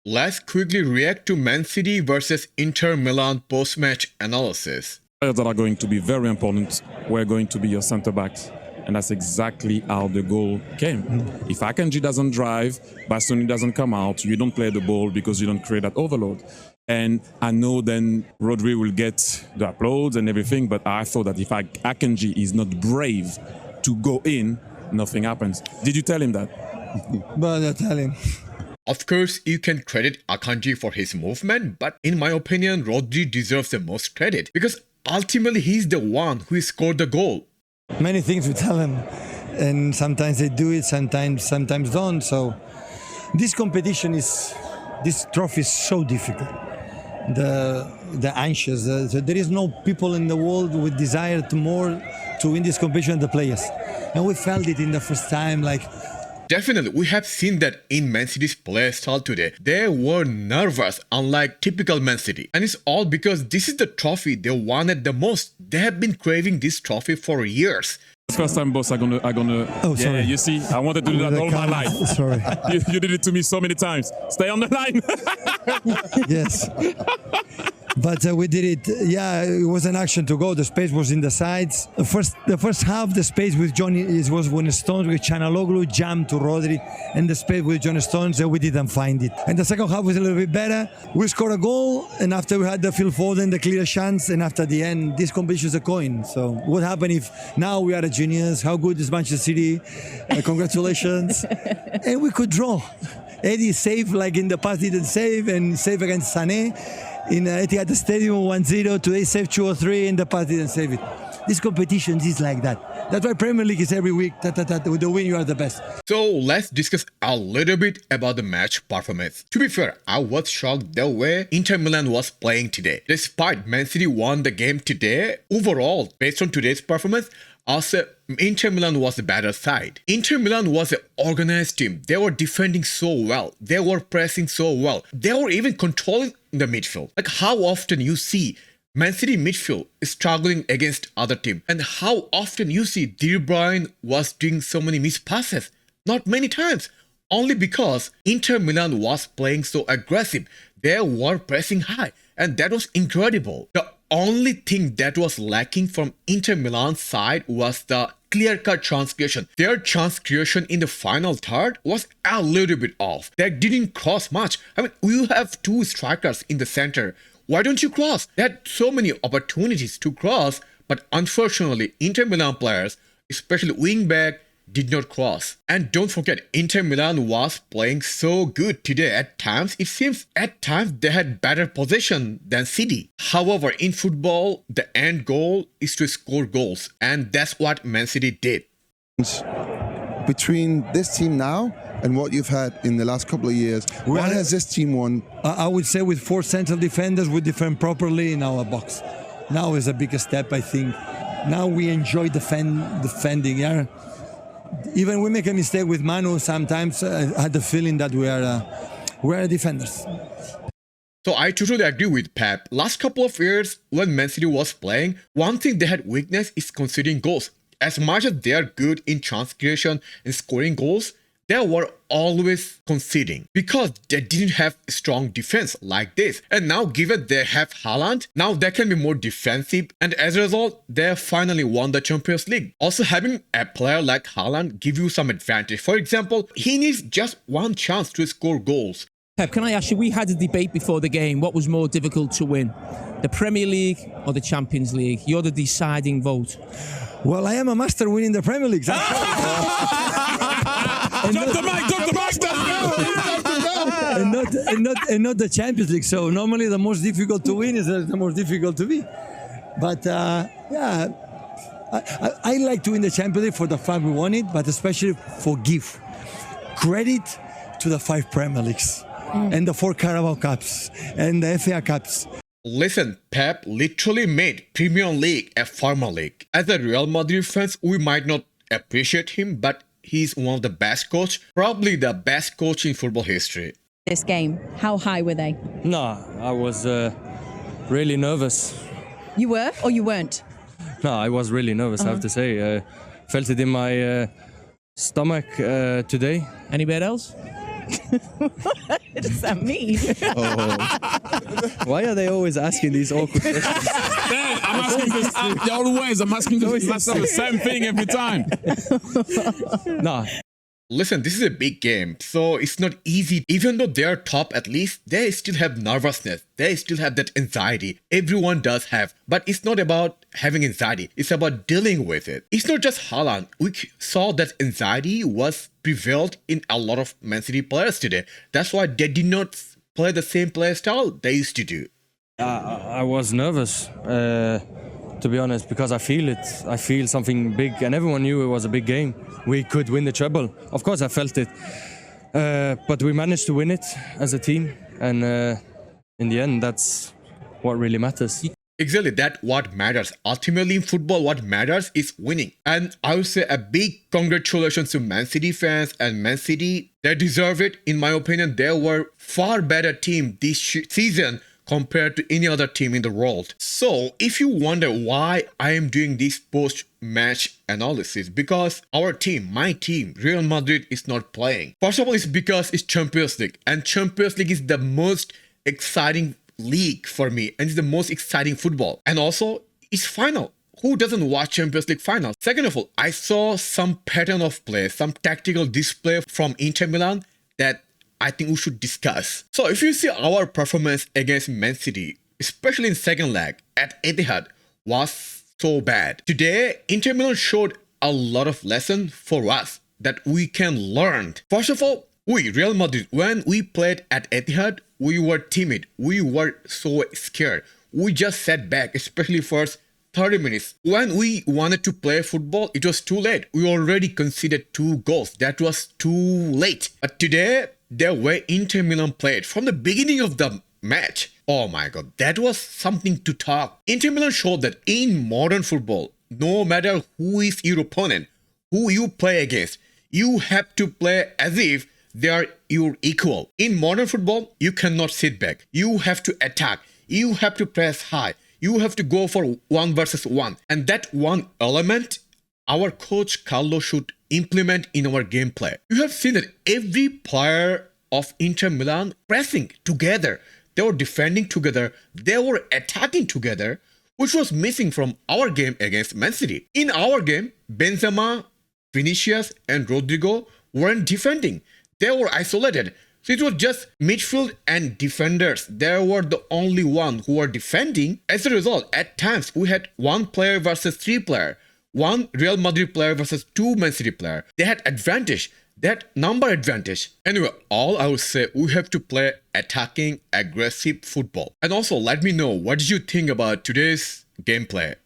Let's quickly react to Man City versus Inter Milan post-match analysis. Players that are going to be very important were going to be your centre-backs. And that's exactly how the goal came. If Akanji doesn't drive, Bastoni doesn't come out, you don't play the ball because you don't create that overload. And I know then Rodri will get the applause and everything, but I thought that if Akanji is not brave to go in, nothing happens. Did you tell him that? But I tell him. Of course, you can credit Akanji for his movement, but in my opinion, Rodri deserves the most credit because ultimately he's the one who scored the goal. Many things we tell them, and sometimes they do it, sometimes don't. So this competition this trophy is so difficult. The anxious, there is no people in the world with desire to win this competition than the players, and we felt it in the first time. Definitely, we have seen that in Man City's play style today. They were nervous, unlike typical Man City. And it's all because this is the trophy they wanted the most. They have been craving this trophy for years. First time, boss, I'm gonna. Oh, sorry. Yeah, you see, I wanted to do that all my life. Sorry. You did it to me so many times. Stay on the line. Yes. But we did it. Yeah, it was an action to go. The space was in the sides. The first half, the space with Johnny was when Stones with Chanaloglu jammed to Rodri, and the space with John Stones, we didn't find it. And the second half was a little bit better. We scored a goal, and after we had the Phil Foden, the clear chance, and after the end, this competition is a coin. So what happened if now we are a genius? How good is Manchester City? Congratulations. And we could draw. Eddie saved like in the past didn't save, and save against Sané. In Etihad Stadium 1-0, today saved 2 or 3, in the past didn't save it. This competition is like that. That's why Premier League is every week. With the win, you are the best. So let's discuss a little bit about the match performance. To be fair, I was shocked the way Inter Milan was playing today. Despite Man City won the game today, overall, based on today's performance, also, Inter Milan was the better side. Inter Milan was an organized team. They were defending so well. They were pressing so well. They were even controlling the midfield. Like how often you see Man City midfield struggling against other team, and how often you see De Bruyne was doing so many missed passes. Not many times. Only because Inter Milan was playing so aggressive. They were pressing high, and that was incredible. The only thing that was lacking from Inter Milan's side was the clear-cut chance creation. Their chance creation in the final third was a little bit off. They didn't cross much. I mean, you have two strikers in the center. Why don't you cross? They had so many opportunities to cross, but unfortunately, Inter Milan players, especially wing-back, did not cross. And don't forget, Inter Milan was playing so good today. At times, it seems they had better possession than City. However, in football, the end goal is to score goals, and that's what Man City did. Between this team now and what you've had in the last couple of years, why has this team won? I would say with 4 central defenders, we defend properly in our box. Now is a bigger step, I think. Now we enjoy defending, yeah. Even we make a mistake with Manu sometimes. I had the feeling that we are defenders. So I totally agree with Pep. Last couple of years when Man City was playing, one thing they had weakness is conceding goals. As much as they are good in chance creation and scoring goals, they were always conceding because they didn't have strong defense like this. And now given they have Haaland, now they can be more defensive, and as a result, they finally won the Champions League. Also, having a player like Haaland give you some advantage. For example, he needs just one chance to score goals. Pep, can I ask you, we had a debate before the game, what was more difficult to win? The Premier League or the Champions League? You're the deciding vote. Well, I am a master winning the Premier League. Drop the master! and not the Champions League. So normally the most difficult to win is the most difficult to be. But yeah, I like to win the Champions League for the fact we won it, but especially for give credit to the 5 Premier Leagues and the 4 Carabao Cups and the FA Cups. Listen, Pep literally made Premier League a Farmer League. As a Real Madrid fans, we might not appreciate him, but he's one of the best coach, probably the best coach in football history. This game, how high were they? No, I was really nervous. You were or you weren't? No, I was really nervous, I have to say. Felt it in my stomach today. Anybody else? What does that mean? Why are they always asking these awkward questions? I'm asking this always. I'm asking myself the same thing every time. Nah, Listen, this is a big game, so it's not easy. Even though they're top, at least they still have nervousness. They still have that anxiety. Everyone does have. But it's not about having anxiety. It's about dealing with it. It's not just Haaland. We saw that anxiety was prevailed in a lot of Man City players today. That's why they did not play the same play style they used to do. I was nervous, to be honest, because I feel it. I feel something big, and everyone knew it was a big game. We could win the treble. Of course, I felt it. But we managed to win it as a team, and in the end, that's what really matters. Exactly, that's what matters. Ultimately in football, what matters is winning. And I would say a big congratulations to Man City fans and Man City. They deserve it. In my opinion, they were far better team this season compared to any other team in the world. So if you wonder why I am doing this post-match analysis, because our team, my team, Real Madrid is not playing. First of all, it's because it's Champions League, and Champions League is the most exciting league for me, and it's the most exciting football. And also, it's final. Who doesn't watch Champions League final? Second of all, I saw some pattern of play, some tactical display from Inter Milan that I think we should discuss. So if you see our performance against Man City, especially in second leg at Etihad, was so bad. Today, Inter Milan showed a lot of lesson for us that we can learn. First of all, we, Real Madrid, when we played at Etihad, we were timid. We were so scared. We just sat back, especially first 30 minutes. When we wanted to play football, it was too late. We already conceded 2 goals. That was too late. But today, the way Inter Milan played from the beginning of the match, oh my god, that was something to talk. Inter Milan showed that in modern football, no matter who is your opponent, who you play against, you have to play as if they are your equal. In modern football, you cannot sit back. You have to attack. You have to press high. You have to go for 1 versus 1. And that one element, our coach Carlo should implement in our gameplay. You have seen that every player of Inter Milan pressing together. They were defending together. They were attacking together, which was missing from our game against Man City. In our game, Benzema, Vinicius and Rodrigo weren't defending. They were isolated. So it was just midfield and defenders. They were the only one who were defending. As a result, at times we had 1 player versus 3 player. 1 Real Madrid player versus 2 Man City player. They had advantage. They had number advantage. Anyway, all I would say, we have to play attacking, aggressive football. And also, let me know, what did you think about today's gameplay?